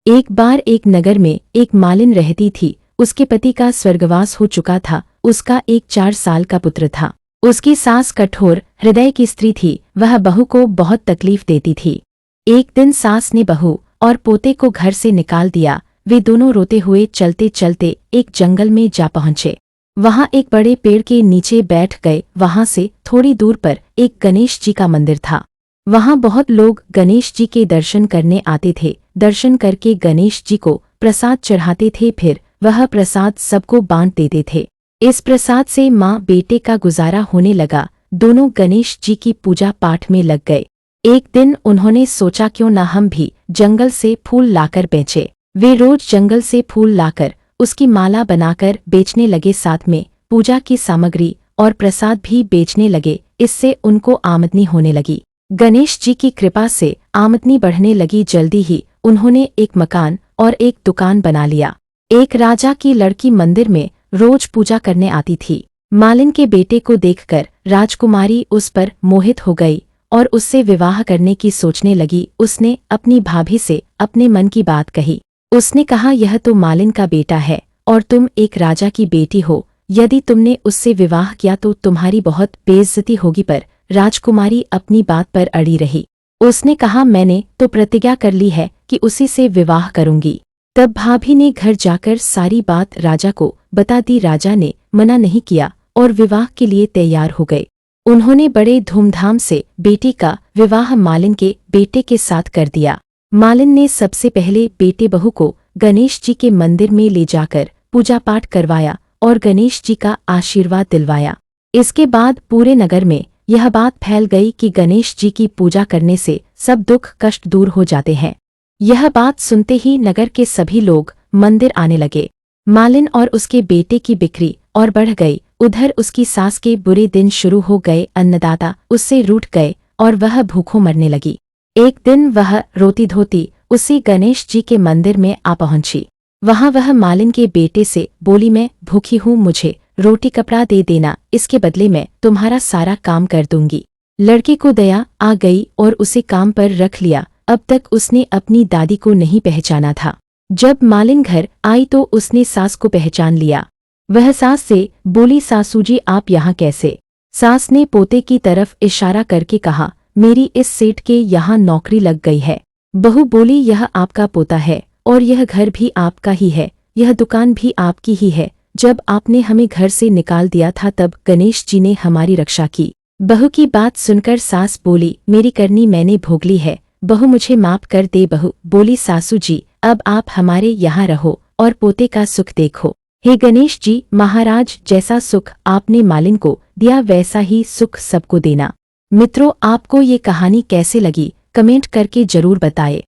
एक बार एक नगर में एक मालिन रहती थी। उसके पति का स्वर्गवास हो चुका था। उसका एक 4 साल का पुत्र था। उसकी सास कठोर हृदय की स्त्री थी। वह बहू को बहुत तकलीफ देती थी। एक दिन सास ने बहू और पोते को घर से निकाल दिया। वे दोनों रोते हुए चलते चलते एक जंगल में जा पहुंचे। वहां एक बड़े पेड़ के नीचे बैठ गए। वहां से थोड़ी दूर पर एक गणेश जी का मंदिर था। वहां बहुत लोग गणेश जी के दर्शन करने आते थे। दर्शन करके गणेश जी को प्रसाद चढ़ाते थे। फिर वह प्रसाद सबको बांट देते थे। इस प्रसाद से माँ बेटे का गुजारा होने लगा। दोनों गणेश जी की पूजा पाठ में लग गए। एक दिन उन्होंने सोचा क्यों न हम भी जंगल से फूल लाकर बेचें। वे रोज जंगल से फूल लाकर उसकी माला बनाकर बेचने लगे। साथ में पूजा की सामग्री और प्रसाद भी बेचने लगे। इससे उनको आमदनी होने लगी। गणेश जी की कृपा से आमदनी बढ़ने लगी। जल्दी ही उन्होंने एक मकान और एक दुकान बना लिया। एक राजा की लड़की मंदिर में रोज पूजा करने आती थी। मालिन के बेटे को देखकर राजकुमारी उस पर मोहित हो गई और उससे विवाह करने की सोचने लगी। उसने अपनी भाभी से अपने मन की बात कही। उसने कहा, यह तो मालिन का बेटा है और तुम एक राजा की बेटी हो। यदि तुमने उससे विवाह किया तो तुम्हारी बहुत बेइज्जती होगी। पर राजकुमारी अपनी बात पर अड़ी रही। उसने कहा, मैंने तो प्रतिज्ञा कर ली है कि उसी से विवाह करूंगी। तब भाभी ने घर जाकर सारी बात राजा को बता दी। राजा ने मना नहीं किया और विवाह के लिए तैयार हो गए। उन्होंने बड़े धूमधाम से बेटी का विवाह मालिन के बेटे के साथ कर दिया। मालिन ने सबसे पहले बेटे बहू को गणेश जी के मंदिर में ले जाकर पूजा पाठ करवाया और गणेश जी का आशीर्वाद दिलवाया। इसके बाद पूरे नगर में यह बात फैल गई कि गणेश जी की पूजा करने से सब दुख कष्ट दूर हो जाते हैं। यह बात सुनते ही नगर के सभी लोग मंदिर आने लगे। मालिन और उसके बेटे की बिक्री और बढ़ गई। उधर उसकी सास के बुरे दिन शुरू हो गए। अन्नदाता उससे रूठ गए और वह भूखों मरने लगी। एक दिन वह रोती धोती उसी गणेश जी के मंदिर में आ पहुंची। वहां वह मालिन के बेटे से बोली, मैं भूखी हूँ, मुझे रोटी कपड़ा दे देना, इसके बदले मैं तुम्हारा सारा काम कर दूंगी। लड़के को दया आ गई और उसे काम पर रख लिया। अब तक उसने अपनी दादी को नहीं पहचाना था। जब मालिन घर आई तो उसने सास को पहचान लिया। वह सास से बोली, सासू जी आप यहाँ कैसे? सास ने पोते की तरफ इशारा करके कहा, मेरी इस सेठ के यहाँ नौकरी लग गई है। बहू बोली, यह आपका पोता है और यह घर भी आपका ही है, यह दुकान भी आपकी ही है। जब आपने हमें घर से निकाल दिया था तब गणेश जी ने हमारी रक्षा की। बहू की बात सुनकर सास बोली, मेरी करनी मैंने भोग ली है, बहू मुझे माफ कर दे। बहू बोली, सासू जी अब आप हमारे यहाँ रहो और पोते का सुख देखो। हे गणेश जी महाराज, जैसा सुख आपने मालिन को दिया वैसा ही सुख सबको देना। मित्रों, आपको ये कहानी कैसे लगी कमेंट करके जरूर बताएं।